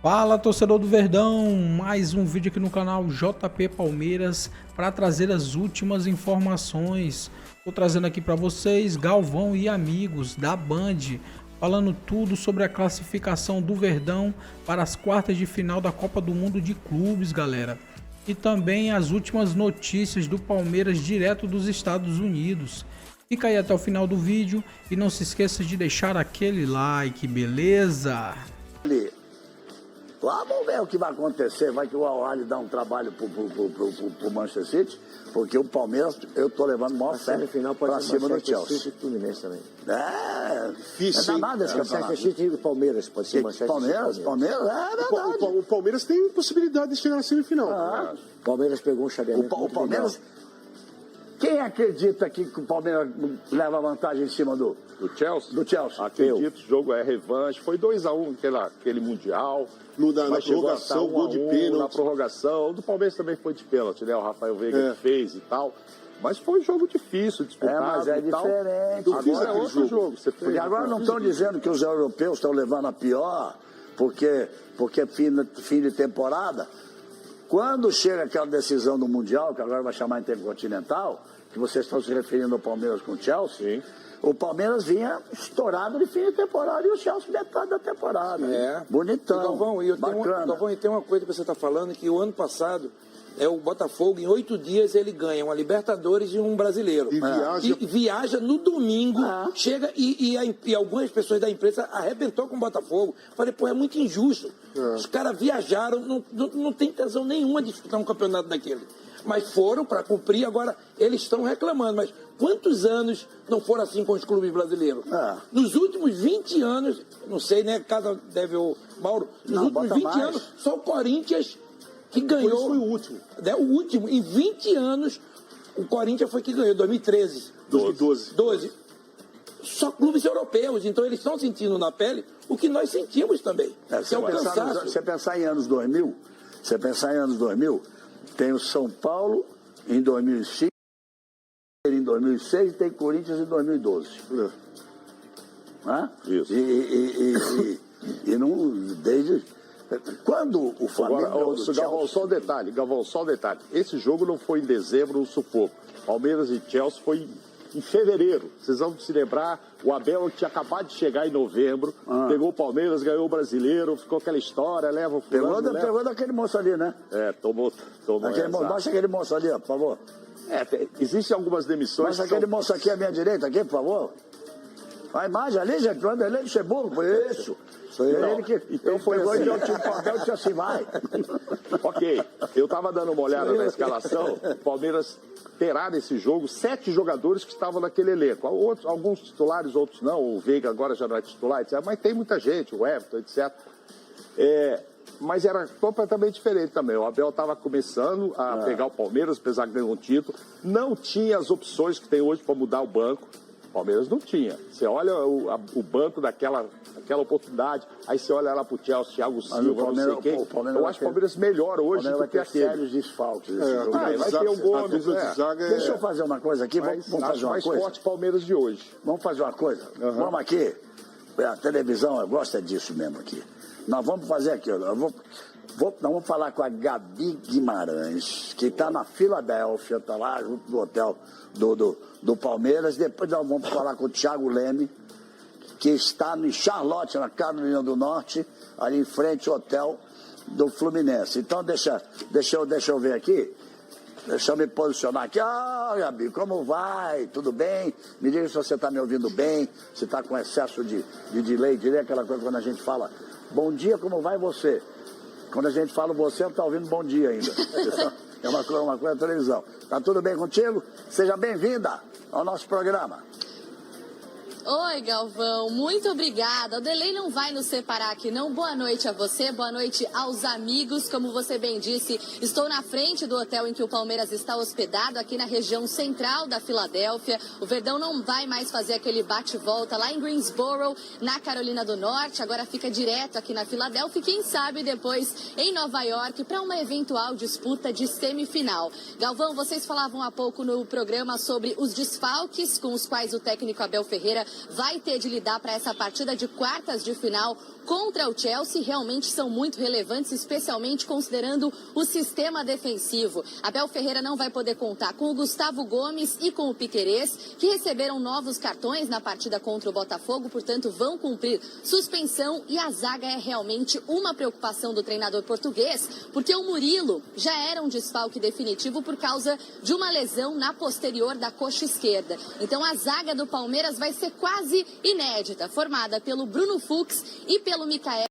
Fala, torcedor do Verdão, mais um vídeo aqui no canal JP Palmeiras para trazer as últimas informações. Estou trazendo aqui para vocês Galvão e amigos da Band, falando tudo sobre a classificação do Verdão para as quartas de final da Copa do Mundo de Clubes, galera. E também as últimas notícias do Palmeiras direto dos Estados Unidos. Fica aí até o final do vídeo e não se esqueça de deixar aquele like, beleza? Vamos ver o que vai acontecer. Vai que o Al-Ahly dá um trabalho pro Manchester City, porque o Palmeiras, eu tô levando o maior fé pra cima do Chelsea. City e Fluminense também. Difícil. Não é nada esse campeonato. Manchester City e Palmeiras, pode ser Manchester City. Palmeiras, é verdade. O Palmeiras tem possibilidade de chegar na semifinal. Palmeiras pegou um chaveamento. O Palmeiras... Quem acredita que o Palmeiras leva vantagem em cima do Chelsea? Do Chelsea. Acredito, o jogo é revanche. Foi 2-1 aquele Mundial. Na prorrogação, gol de pênalti. Na prorrogação. O do Palmeiras também foi de pênalti, né? O Rafael Veiga que fez e tal. Mas foi um jogo difícil, disputado. Mas é diferente. Agora é outro jogo. Porque agora não estão dizendo que os europeus estão levando a pior, porque fim de temporada. Quando chega aquela decisão do Mundial, que agora vai chamar Intercontinental, que vocês estão se referindo ao Palmeiras com o Chelsea, o Palmeiras vinha estourado de fim de temporada e o Chelsea metade da temporada. Bonitão, Galvão, e tem uma coisa que você está falando, que o ano passado, o Botafogo, em 8 dias, ele ganha uma Libertadores e um brasileiro. E viaja no domingo, chega e algumas pessoas da imprensa arrebentou com o Botafogo. Falei, pô, é muito injusto. Os caras viajaram, não tem tesão nenhuma de disputar um campeonato daquele. Mas foram para cumprir, agora eles estão reclamando. Mas quantos anos não foram assim com os clubes brasileiros? Nos últimos 20 anos, não sei, né, cada deve o Mauro, nos últimos 20 anos, só o Corinthians que ganhou. Foi o último. O último. Em 20 anos, o Corinthians foi que ganhou, 2013. 12. Só clubes europeus. Então eles estão sentindo na pele o que nós sentimos também. Você pensar em anos 2000, tem o São Paulo em 2005, em 2006 e tem Corinthians em 2012. Isso. E não, desde... Quando o Flamengo... Agora, só um detalhe. Esse jogo não foi em dezembro, no sufoco. Palmeiras e Chelsea foi em fevereiro. Vocês vão se lembrar, o Abel tinha acabado de chegar em novembro, pegou o Palmeiras, ganhou o Brasileiro, ficou aquela história, leva o fulano... Pegou daquele moço ali, né? Tomou Mostra aquele moço ali, ó, por favor. Existem algumas demissões... Mostra aquele moço aqui à minha direita, aqui, por favor. A imagem ali, gente, o Vanderlei Luxemburgo, foi isso. Foi ele que então foi assim. Ele deu o papel e disse assim, vai. Ok, eu estava dando uma olhada na escalação, o Palmeiras terá nesse jogo 7 jogadores que estavam naquele elenco. Alguns titulares, outros não, o Veiga agora já não é titular, etc. Mas tem muita gente, o Everton, etc. Mas era completamente diferente também. O Abel estava começando a pegar o Palmeiras, apesar de ganhar um título. Não tinha as opções que tem hoje para mudar o banco. O Palmeiras não tinha. Você olha o banco daquela oportunidade, aí você olha lá pro Chelsea, Thiago Silva, não sei quem. Eu acho que o Palmeiras melhor hoje do que aquele. Sérios desfalques. Vai ter o Gomes. Deixa eu fazer uma coisa aqui, vamos fazer uma coisa. Mais forte Palmeiras de hoje. Vamos fazer uma coisa. Vamos aqui. A televisão gosta disso mesmo aqui. Nós vamos fazer aqui, nós vamos falar com a Gabi Guimarães, que está na Filadélfia, está lá junto do hotel do Palmeiras. Depois nós vamos falar com o Thiago Leme, que está em Charlotte, na Carolina do Norte, ali em frente ao hotel do Fluminense. Então deixa eu ver aqui. Deixa eu me posicionar aqui. Gabi, como vai? Tudo bem? Me diga se você está me ouvindo bem, se está com excesso de delay, aquela coisa quando a gente fala bom dia, como vai você? Quando a gente fala você, não está ouvindo bom dia ainda. É uma coisa da televisão. Tá tudo bem contigo? Seja bem-vinda ao nosso programa. Oi, Galvão, muito obrigada. O delay não vai nos separar aqui, não. Boa noite a você, boa noite aos amigos. Como você bem disse, estou na frente do hotel em que o Palmeiras está hospedado, aqui na região central da Filadélfia. O Verdão não vai mais fazer aquele bate-volta lá em Greensboro, na Carolina do Norte. Agora fica direto aqui na Filadélfia e quem sabe depois em Nova York para uma eventual disputa de semifinal. Galvão, vocês falavam há pouco no programa sobre os desfalques com os quais o técnico Abel Ferreira vai ter de lidar para essa partida de quartas de final contra o Chelsea realmente são muito relevantes, especialmente considerando o sistema defensivo. Abel Ferreira não vai poder contar com o Gustavo Gomes e com o Piquerez, que receberam novos cartões na partida contra o Botafogo, portanto vão cumprir suspensão, e a zaga é realmente uma preocupação do treinador português, porque o Murilo já era um desfalque definitivo por causa de uma lesão na posterior da coxa esquerda. Então a zaga do Palmeiras vai ser quase inédita, formada pelo Bruno Fux e pelo Micael,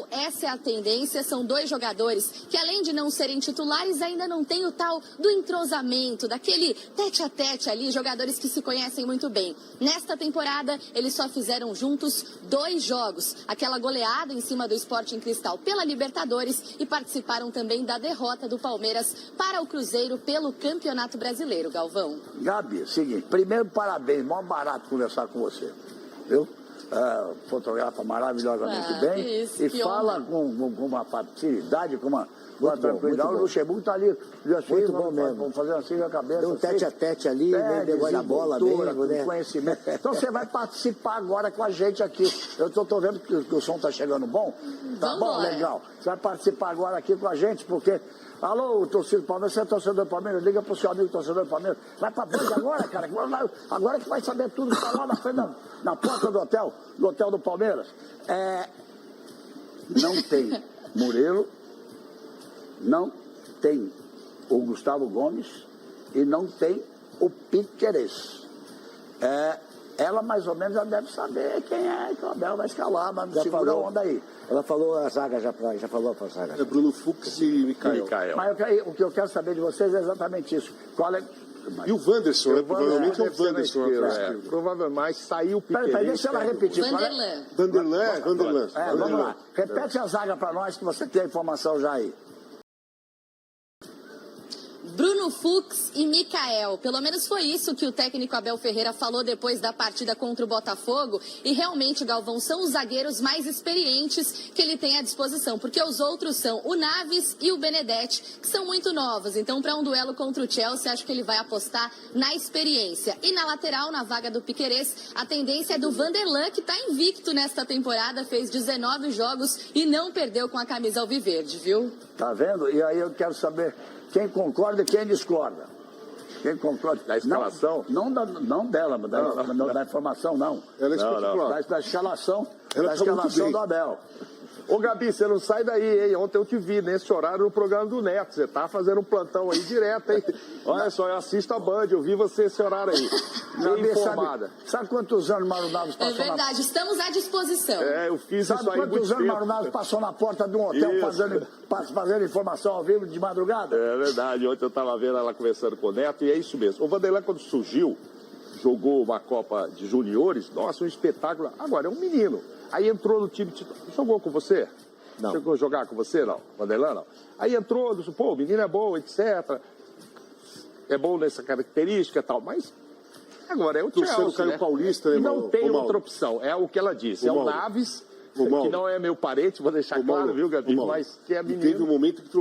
essa é a tendência. São dois jogadores que, além de não serem titulares, ainda não tem o tal do entrosamento, daquele tete-a-tete ali, jogadores que se conhecem muito bem. Nesta temporada, eles só fizeram juntos 2 jogos, aquela goleada em cima do Sporting Cristal pela Libertadores, e participaram também da derrota do Palmeiras para o Cruzeiro pelo Campeonato Brasileiro, Galvão. Gabi, seguinte, primeiro parabéns, mó barato conversar com você, viu? Fotografa maravilhosamente bem, isso, e fala com uma facilidade, com uma tranquilidade. O Luxemburgo está ali, assim, muito bom mesmo. Vamos fazer assim com a cabeça. Deu um tete-a-tete ali, negócio da bola mesmo, né? Conhecimento. Então você vai participar agora com a gente aqui. Eu tô vendo que o som está chegando bom. Tá bom, legal. Você vai participar agora aqui com a gente, porque... Alô, torcedor do Palmeiras, você é torcedor do Palmeiras? Liga pro seu amigo torcedor do Palmeiras. Vai pra Band agora, cara. Agora que vai saber tudo que tá lá na frente, na porta do hotel do Palmeiras. Não tem Murilo, não tem o Gustavo Gomes e não tem o Piquerez. Ela mais ou menos já deve saber quem é que o Abel vai escalar, mas não segura a onda aí. Ela falou a zaga, já falou a zaga. É Bruno Fux e Micael. Mas o que eu quero saber de vocês é exatamente isso. Qual é... E o Wanderson, né? Provavelmente é o Wanderson. Provavelmente saiu o Piquerez. Peraí, deixa ela repetir. Vanderlan. Vanderlan. Vamos lá. Repete a zaga para nós, que você tem a informação já aí. Bruno Fux e Micael. Pelo menos foi isso que o técnico Abel Ferreira falou depois da partida contra o Botafogo. E realmente, Galvão, são os zagueiros mais experientes que ele tem à disposição. Porque os outros são o Naves e o Benedetti, que são muito novos. Então, para um duelo contra o Chelsea, acho que ele vai apostar na experiência. E na lateral, na vaga do Piquerez, a tendência é do Vanderlan, que está invicto nesta temporada. Fez 19 jogos e não perdeu com a camisa alviverde, viu? Tá vendo? E aí eu quero saber... Quem concorda e quem discorda? Quem concorda? Da escalação? Não dela, mas da informação, não. Ela é Da escalação, do Abel. Ô, Gabi, você não sai daí, hein? Ontem eu te vi nesse horário no programa do Neto. Você tá fazendo um plantão aí direto, hein? Olha só, eu assisto a Band, eu vi você esse horário aí. Bem informada. Sabe quantos anos Mário Naves passou? É verdade, estamos à disposição. Eu fiz isso aí. Sabe quantos anos Mário Naves passou na porta de um hotel fazendo informação ao vivo de madrugada? É verdade, ontem eu tava vendo ela conversando com o Neto, e é isso mesmo. O Vanderlan, quando surgiu, jogou uma Copa de Juniores, nossa, um espetáculo. Agora, é um menino. Aí entrou no time titular. Jogou com você? Não. Chegou a jogar com você, não? Vanderlan, não? Aí entrou, disse, pô, o menino é bom, etc. É bom nessa característica e tal, mas agora é o Chelsea, Caio né? Paulista, né, E não tem Mauro? outra opção, é o que ela disse. É o Naves, Mauro. que não é meu parente, vou deixar claro, viu, Gabi? Mas que é menino. Teve um momento que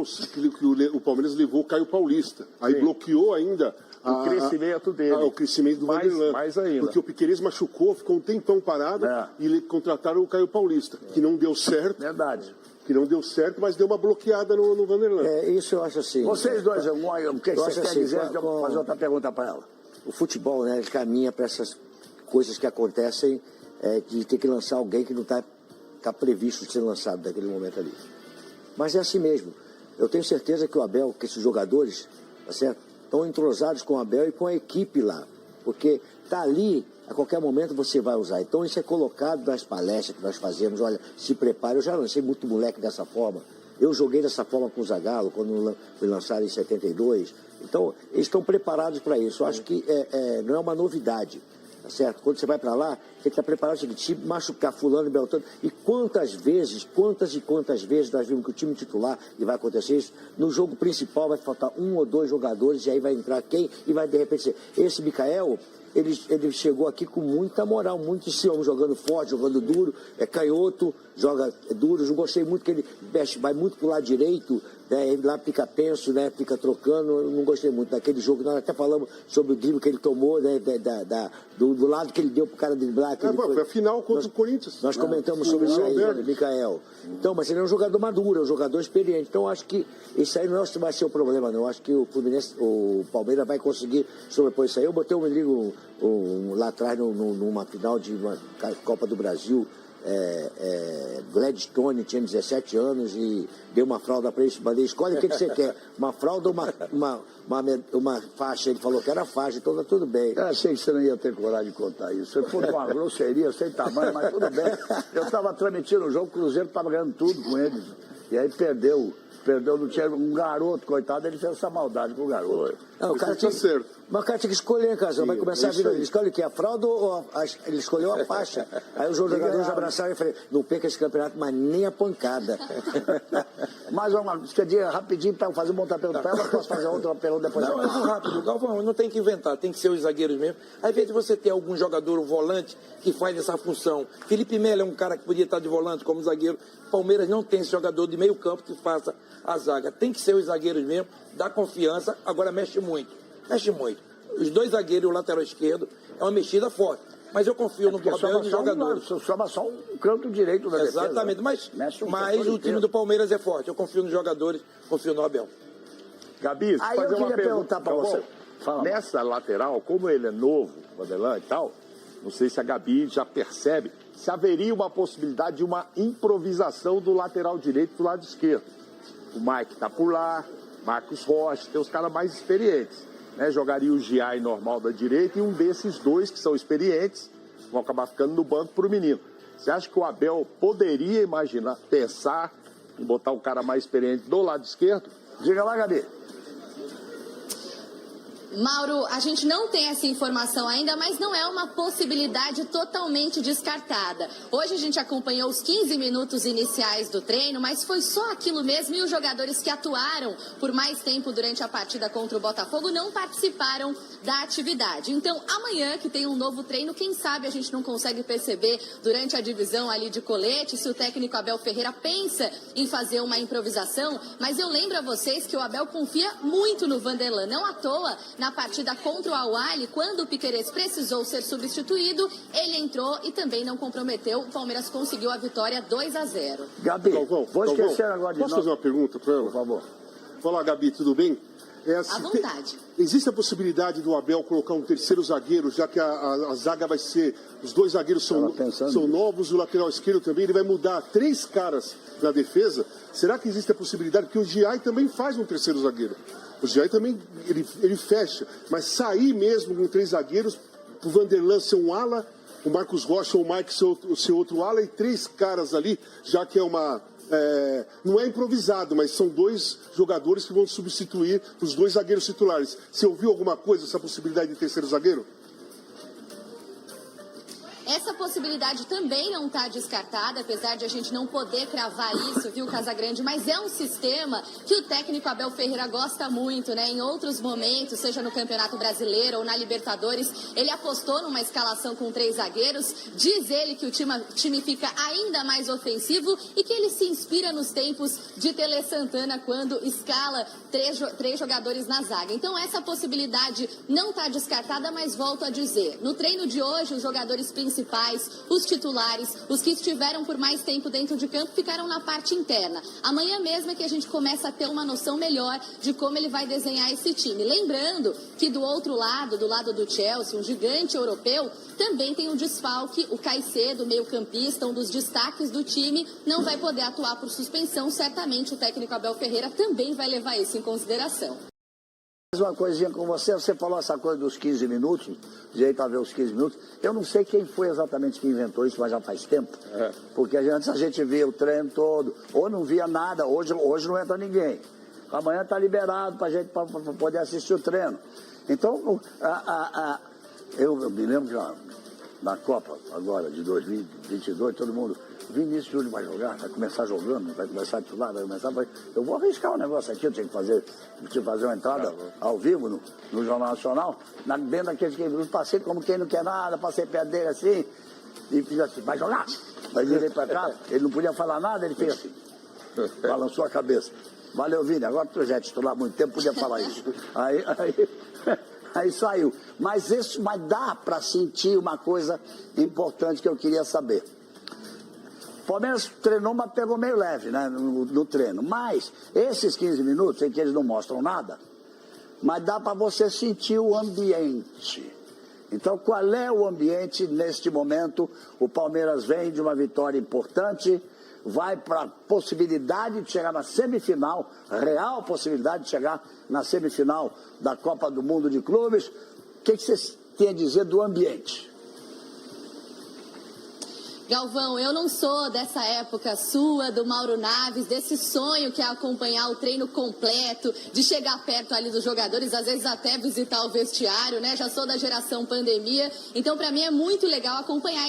o Palmeiras levou o Caio Paulista. Aí bloqueou ainda o crescimento dele. O crescimento do Vanderlan. Mais ainda. Porque o Piquerez machucou, ficou um tempão parado e contrataram o Caio Paulista, que não deu certo. Verdade. Que não deu certo, mas deu uma bloqueada no Vanderlan. Isso eu acho assim. Vocês dois, o que você quer dizer? Eu vou fazer outra pergunta para ela. O futebol, né, ele caminha para essas coisas que acontecem, de ter que lançar alguém que não está previsto de ser lançado naquele momento ali. Mas é assim mesmo. Eu tenho certeza que o Abel, que esses jogadores, tá certo, estão entrosados com o Abel e com a equipe lá. Porque tá ali, a qualquer momento você vai usar. Então isso é colocado nas palestras que nós fazemos. Olha, se prepare. Eu já lancei muito moleque dessa forma. Eu joguei dessa forma com o Zagallo, quando foi lançado em 72. Então, eles estão preparados para isso. Eu acho que não é uma novidade, tá certo? Quando você vai para lá, você tem que estar preparado. Se machucar fulano e beltrano. E quantas vezes nós vimos que o time titular, e vai acontecer isso, no jogo principal vai faltar 1 ou 2 jogadores, e aí vai entrar quem? E vai de repente ser. Esse Micael, ele chegou aqui com muita moral, muito estilo, jogando forte, jogando duro, é canhoto, joga duro. Eu gostei muito que ele vai muito pro lado direito, né? Ele lá fica penso, né? Fica trocando. Eu não gostei muito daquele jogo. Nós até falamos sobre o drible que ele tomou, né? Do lado que ele deu pro cara driblar. Foi a final contra o Corinthians. Nós comentamos sobre isso aí, né, Micael. Então, mas ele é um jogador maduro, é um jogador experiente. Então, acho que isso aí não vai ser o problema, não. Acho que o Palmeiras vai conseguir sobrepor isso aí. Eu botei um amigo lá atrás numa final de uma Copa do Brasil. Gladstone tinha 17 anos e deu uma fralda para ele. Falei, escolhe o que você quer, uma fralda ou uma faixa. Ele falou que era faixa, então tá tudo bem. Eu achei que você não ia ter coragem de contar isso. Você foi uma grosseria sem tamanho, mas tudo bem. Eu estava transmitindo o jogo, o Cruzeiro estava ganhando tudo com eles. E aí perdeu, não tinha um garoto, coitado, ele fez essa maldade com o garoto. Não, o cara tinha certo. Mas o cara tinha que escolher, Casão. Vai começar a vida. Ele escolhe o quê? A fralda ou ele escolheu a faixa. Aí os jogadores abraçaram e falei, não perca esse campeonato, mas nem a pancada. Mais uma esquadinha rapidinho para fazer um montapé do pé, eu posso fazer outra pergunta depois. Não, é rápido, Galvão, não tem que inventar, tem que ser os zagueiros mesmo. Às vezes você tem algum jogador, um volante, que faz essa função. Felipe Melo é um cara que podia estar de volante como zagueiro. Palmeiras não tem esse jogador de meio campo que faça a zaga. Tem que ser os zagueiros mesmo, dá confiança, agora mexe muito. Mexe muito. Os dois zagueiros e o lateral esquerdo é uma mexida forte. Mas eu confio no Abel e nos jogadores. Soma só um canto direito da defesa. Exatamente, mas o time do Palmeiras é forte. Eu confio nos jogadores, confio no Abel. Gabi, aí fazer eu uma queria perguntar para você. Nessa lateral, como ele é novo, Vanderlan e tal, não sei se a Gabi já percebe, se haveria uma possibilidade de uma improvisação do lateral direito do lado esquerdo. O Mike está por lá, Marcos Rocha, tem os caras mais experientes. Né? Jogaria o Giai normal da direita e um desses dois que são experientes vão acabar ficando no banco para o menino. Você acha que o Abel poderia imaginar, pensar em botar um cara mais experiente do lado esquerdo? Diga lá, Gabi. Mauro, a gente não tem essa informação ainda, mas não é uma possibilidade totalmente descartada. Hoje a gente acompanhou os 15 minutos iniciais do treino, mas foi só aquilo mesmo e os jogadores que atuaram por mais tempo durante a partida contra o Botafogo não participaram da atividade. Então, amanhã, que tem um novo treino, quem sabe a gente não consegue perceber durante a divisão ali de colete se o técnico Abel Ferreira pensa em fazer uma improvisação, mas eu lembro a vocês que o Abel confia muito no Vanderlan, não à toa. Na partida contra o Al-Ahly, quando o Piquerez precisou ser substituído, ele entrou e também não comprometeu. O Palmeiras conseguiu a vitória 2-0. Gabi, vou esquecer agora de posso fazer uma pergunta para ela? Por favor. Olá, Gabi, tudo bem? À vontade. Existe a possibilidade do Abel colocar um terceiro zagueiro, já que a zaga vai ser... Os dois zagueiros são novos, o lateral esquerdo também, ele vai mudar 3 caras na defesa. Será que existe a possibilidade? Porque o Giai também faz um terceiro zagueiro. O Giai também, ele fecha. Mas sair mesmo com 3 zagueiros, o Vanderlan ser um ala, o Marcos Rocha ou o Mike ser outro ala e 3 caras ali, já que é uma... não é improvisado, mas são 2 jogadores que vão substituir os 2 zagueiros titulares. Você ouviu alguma coisa, essa possibilidade de terceiro zagueiro? Essa possibilidade também não está descartada, apesar de a gente não poder cravar isso, viu, Casagrande? Mas é um sistema que o técnico Abel Ferreira gosta muito, né? Em outros momentos, seja no Campeonato Brasileiro ou na Libertadores, ele apostou numa escalação com 3 zagueiros. Diz ele que o time fica ainda mais ofensivo e que ele se inspira nos tempos de Tele Santana, quando escala 3 jogadores na zaga. Então, essa possibilidade não está descartada, mas volto a dizer, no treino de hoje, os jogadores principais, os titulares, os que estiveram por mais tempo dentro de campo, ficaram na parte interna. Amanhã mesmo é que a gente começa a ter uma noção melhor de como ele vai desenhar esse time. Lembrando que do outro lado, do lado do Chelsea, um gigante europeu, também tem um desfalque, o Caicedo, meio-campista, um dos destaques do time, não vai poder atuar por suspensão. Certamente o técnico Abel Ferreira também vai levar isso em consideração. Uma coisinha com você falou essa coisa dos 15 minutos, direito a ver os 15 minutos. Eu não sei quem foi exatamente que inventou isso, mas já faz tempo. Porque antes a gente via o treino todo, ou não via nada, hoje não entra ninguém. Amanhã está liberado para a gente pra poder assistir o treino. Então, eu me lembro que na Copa agora de 2022, todo mundo... Vinícius Júnior vai jogar, vai começar jogando, vai começar a titular, eu vou arriscar um negócio aqui, eu tinha que fazer uma entrada ao vivo no Jornal Nacional, dentro daqueles que passei como quem não quer nada, passei perto dele assim, e fiz assim, vai jogar? Aí virei pra cá, ele não podia falar nada, ele fez assim, balançou a cabeça. Valeu, Vini. Agora tu já é titular há muito tempo, podia falar isso. Aí saiu. Mas dá para sentir uma coisa importante que eu queria saber. O Palmeiras treinou, mas pegou meio leve, né, no treino. Mas esses 15 minutos em que eles não mostram nada, mas dá para você sentir o ambiente. Então, qual é o ambiente neste momento? O Palmeiras vem de uma vitória importante, vai para a possibilidade de chegar na semifinal, real possibilidade de chegar na semifinal da Copa do Mundo de Clubes. O que vocês têm a dizer do ambiente? Galvão, eu não sou dessa época sua, do Mauro Naves, desse sonho que é acompanhar o treino completo, de chegar perto ali dos jogadores, às vezes até visitar o vestiário, né? Já sou da geração pandemia, então para mim é muito legal acompanhar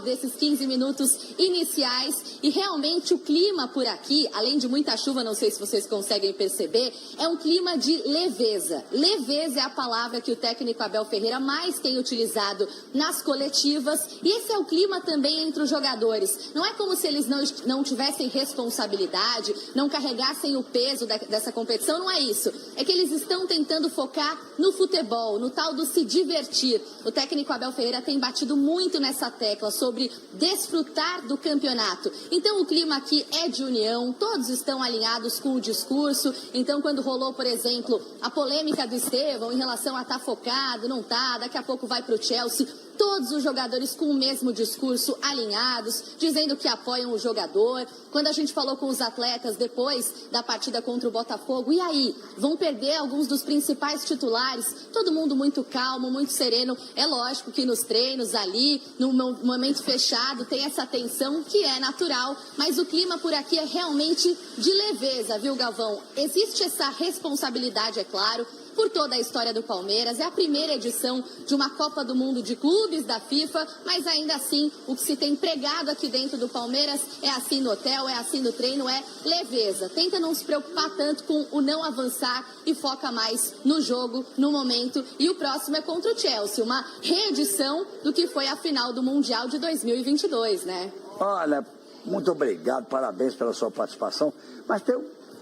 desses 15 minutos iniciais e realmente o clima por aqui, além de muita chuva, não sei se vocês conseguem perceber, é um clima de leveza. Leveza é a palavra que o técnico Abel Ferreira mais tem utilizado nas coletivas e esse é o clima também entre os jogadores. Não é como se eles não tivessem responsabilidade, não carregassem o peso dessa competição, não é isso. É que eles estão tentando focar no futebol, no tal do se divertir. O técnico Abel Ferreira tem batido muito nessa tecla sobre desfrutar do campeonato. Então o clima aqui é de união, todos estão alinhados com o discurso. Então quando rolou, por exemplo, a polêmica do Estevão em relação a estar focado, não tá, daqui a pouco vai para o Chelsea, todos os jogadores com o mesmo discurso, alinhados, dizendo que apoiam o jogador. Quando a gente falou com os atletas depois da partida contra o Botafogo, e aí? Vão perder alguns dos principais titulares? Todo mundo muito calmo, muito sereno. É lógico que nos treinos ali, no momento fechado, tem essa tensão que é natural, mas o clima por aqui é realmente de leveza, viu, Galvão? Existe essa responsabilidade, é claro, por toda a história do Palmeiras. É a primeira edição de uma Copa do Mundo de Clubes da FIFA, mas ainda assim o que se tem pregado aqui dentro do Palmeiras é assim no hotel, é assim no treino, é leveza. Tenta não se preocupar tanto com o não avançar e foca mais no jogo, no momento. E o próximo é contra o Chelsea, uma reedição do que foi a final do Mundial de 2022, né? Olha, muito obrigado, parabéns pela sua participação.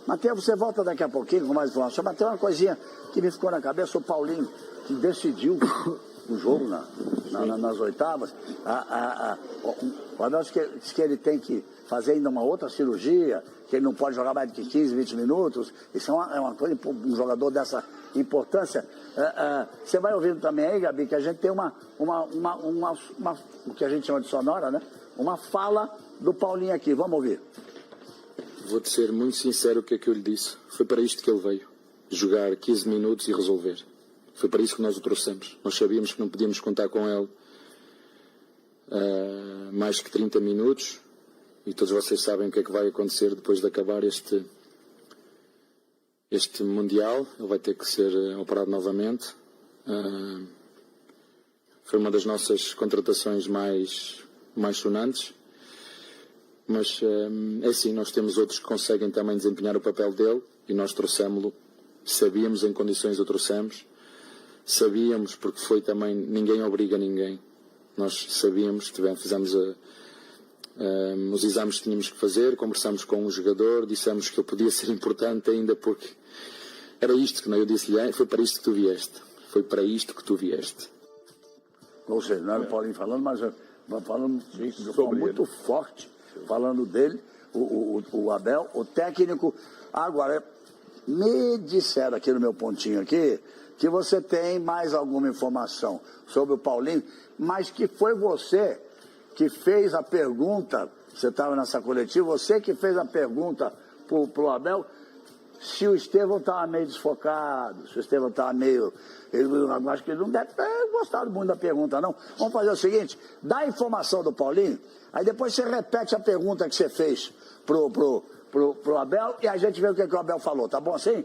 Matheus, você volta daqui a pouquinho com mais informações, mas tem uma coisinha que me ficou na cabeça, o Paulinho, que decidiu o jogo nas oitavas. O Abel disse que ele tem que fazer ainda uma outra cirurgia, que ele não pode jogar mais do que 15, 20 minutos. Isso é uma coisa, um jogador dessa importância. Você vai ouvindo também aí, Gabi, que a gente tem o que a gente chama de sonora, né? Uma fala do Paulinho aqui. Vamos ouvir. Vou-te ser muito sincero o que é que eu lhe disse. Foi para isto que ele veio. Jogar 15 minutos e resolver. Foi para isso que nós o trouxemos. Nós sabíamos que não podíamos contar com ele mais que 30 minutos. E todos vocês sabem o que é que vai acontecer depois de acabar este Mundial. Ele vai ter que ser operado novamente. Foi uma das nossas contratações mais sonantes. Mas é assim, nós temos outros que conseguem também desempenhar o papel dele e nós trouxemos-lo, sabíamos em condições o trouxemos, sabíamos porque foi também, ninguém obriga ninguém, nós sabíamos, fizemos os exames que tínhamos que fazer, conversámos com o jogador, dissemos que ele podia ser importante ainda porque era isto que eu disse-lhe, foi para isto que tu vieste, foi para isto que tu vieste. Ou seja, não era o Paulinho falando, mas falando de forma muito forte, falando dele, o Abel, o técnico. Agora, me disseram aqui no meu pontinho aqui, que você tem mais alguma informação sobre o Paulinho, mas que foi você que fez a pergunta, você estava nessa coletiva, você que fez a pergunta pro Abel, se o Estevão estava meio desfocado, se o Estevão estava meio... Eu acho que ele não deve ter gostado muito da pergunta, não. Vamos fazer o seguinte, dá a informação do Paulinho, aí depois você repete a pergunta que você fez pro Abel e a gente vê o que o Abel falou, tá bom assim?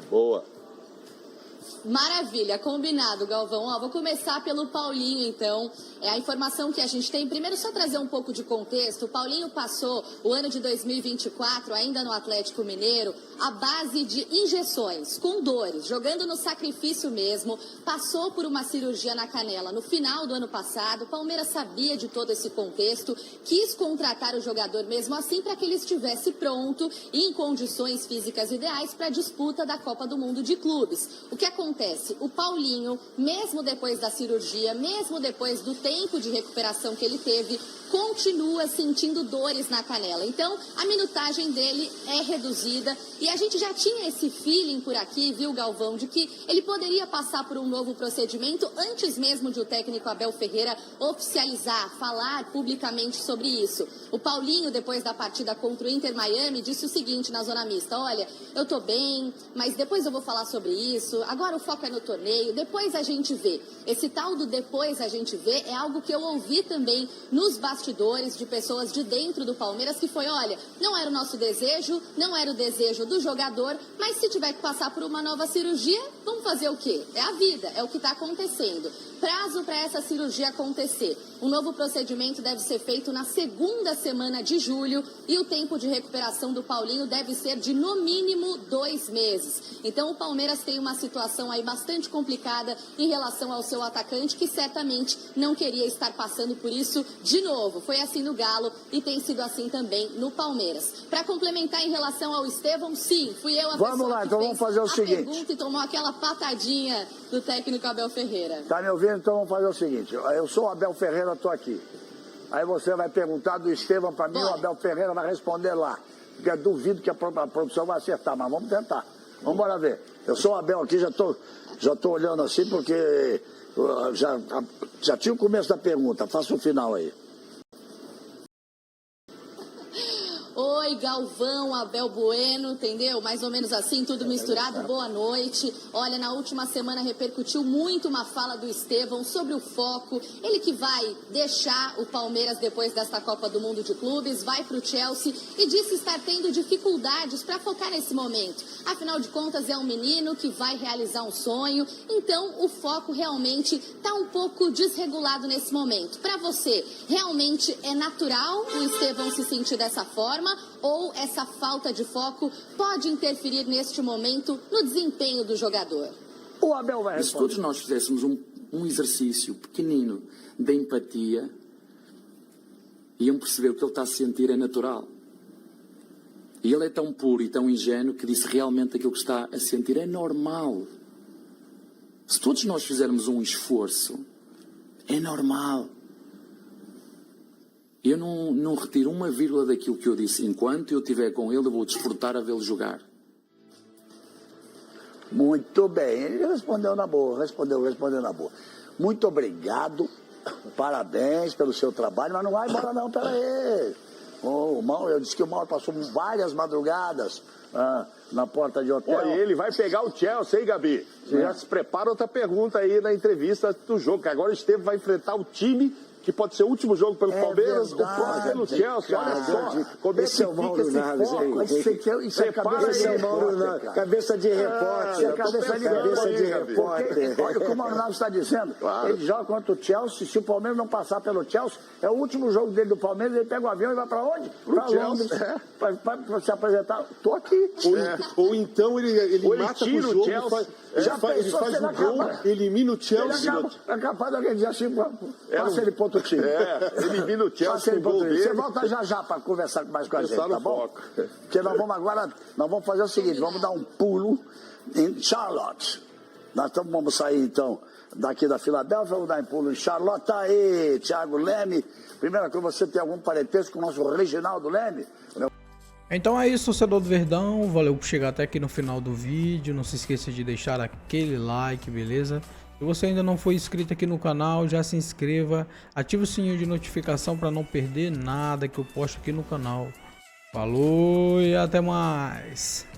Boa. Maravilha, combinado, Galvão. Ó, vou começar pelo Paulinho, então. É a informação que a gente tem. Primeiro, só trazer um pouco de contexto. O Paulinho passou o ano de 2024, ainda no Atlético Mineiro, à base de injeções, com dores, jogando no sacrifício mesmo. Passou por uma cirurgia na canela no final do ano passado. O Palmeiras sabia de todo esse contexto, quis contratar o jogador mesmo assim para que ele estivesse pronto e em condições físicas ideais para a disputa da Copa do Mundo de Clubes. O que acontece? O Paulinho, mesmo depois da cirurgia, mesmo depois do tempo de recuperação que ele teve, continua sentindo dores na canela. Então, a minutagem dele é reduzida e a gente já tinha esse feeling por aqui, viu, Galvão, de que ele poderia passar por um novo procedimento antes mesmo de o técnico Abel Ferreira oficializar, falar publicamente sobre isso. O Paulinho, depois da partida contra o Inter Miami, disse o seguinte na zona mista: olha, eu tô bem, mas depois eu vou falar sobre isso, agora o foco é no torneio, depois a gente vê. Esse tal do depois a gente vê é algo que eu ouvi também nos bastidores de pessoas de dentro do Palmeiras, que foi, olha, não era o nosso desejo, não era o desejo do jogador, mas se tiver que passar por uma nova cirurgia, vamos fazer o quê? É a vida, é o que está acontecendo. Prazo para essa cirurgia acontecer. Um novo procedimento deve ser feito na segunda semana de julho e o tempo de recuperação do Paulinho deve ser de no mínimo 2 meses. Então o Palmeiras tem uma situação aí bastante complicada em relação ao seu atacante, que certamente não queria estar passando por isso de novo. Foi assim no Galo e tem sido assim também no Palmeiras. Para complementar em relação ao Estevão, sim, fui eu a pessoa Vamos lá, que então fez vamos fazer o a seguinte. pergunta e tomou aquela patadinha do técnico Abel Ferreira. Tá me ouvindo? Então vamos fazer o seguinte. Eu sou o Abel Ferreira, estou aqui. Aí você vai perguntar do Estevão para mim, o Abel Ferreira vai responder lá. Porque eu duvido que a produção vai acertar, mas vamos tentar. Vamos embora ver. Eu sou o Abel aqui, já tô olhando assim porque já tinha o começo da pergunta. Faça o final aí. Oi, Galvão, Abel Bueno, entendeu? Mais ou menos assim, tudo misturado. Boa noite. Olha, na última semana repercutiu muito uma fala do Estevão sobre o foco. Ele que vai deixar o Palmeiras depois desta Copa do Mundo de Clubes, vai para o Chelsea e disse estar tendo dificuldades para focar nesse momento. Afinal de contas, é um menino que vai realizar um sonho, então o foco realmente está um pouco desregulado nesse momento. Para você, realmente é natural o Estevão se sentir dessa forma? Ou essa falta de foco pode interferir neste momento no desempenho do jogador? O Abel vai responder. Se todos nós fizéssemos um exercício pequenino de empatia, iam perceber o que ele está a sentir é natural. E ele é tão puro e tão ingênuo que disse realmente aquilo que está a sentir é normal. Se todos nós fizermos um esforço, é normal. Eu não retiro uma vírgula daquilo que eu disse. Enquanto eu estiver com ele, eu vou desfrutar a vê-lo jogar. Muito bem, ele respondeu na boa, respondeu na boa. Muito obrigado, parabéns pelo seu trabalho, mas não vai embora não, peraí. Eu disse que o Mauro passou várias madrugadas na porta de hotel. Olha, ele vai pegar o Chelsea, hein, Gabi? Você já se prepara outra pergunta aí na entrevista do jogo, que agora o Estevão vai enfrentar o time que pode ser o último jogo pelo Palmeiras, verdade, o próximo pelo Chelsea. Olha só, como é que fica esse foco? Isso é cabeça de repórter, cabeça de repórter. Cabeça de repórter. Olha o que o Mauro Naves está dizendo. Claro. Ele joga contra o Chelsea. Se o Palmeiras não passar pelo Chelsea, é o último jogo dele do Palmeiras. Ele pega o avião e vai para onde? Para Londres. Para se apresentar. Estou aqui. Ou então ele mata tira o jogo, o Chelsea. ele faz o gol, elimina o Chelsea. É capaz de alguém dizer assim, passa ele para outro time. Elimina o Chelsea com o gol dele. Você volta já para conversar mais com a gente, tá bom? Porque nós vamos fazer o seguinte, vamos dar um pulo em Charlotte. Vamos sair então daqui da Filadélfia, vamos dar um pulo em Charlotte. Tá aí, Thiago Leme. Primeira coisa, você tem algum parentesco com o nosso Reginaldo Leme? Então é isso, torcedor do Verdão. Valeu por chegar até aqui no final do vídeo. Não se esqueça de deixar aquele like, beleza? Se você ainda não foi inscrito aqui no canal, já se inscreva. Ative o sininho de notificação para não perder nada que eu posto aqui no canal. Falou e até mais!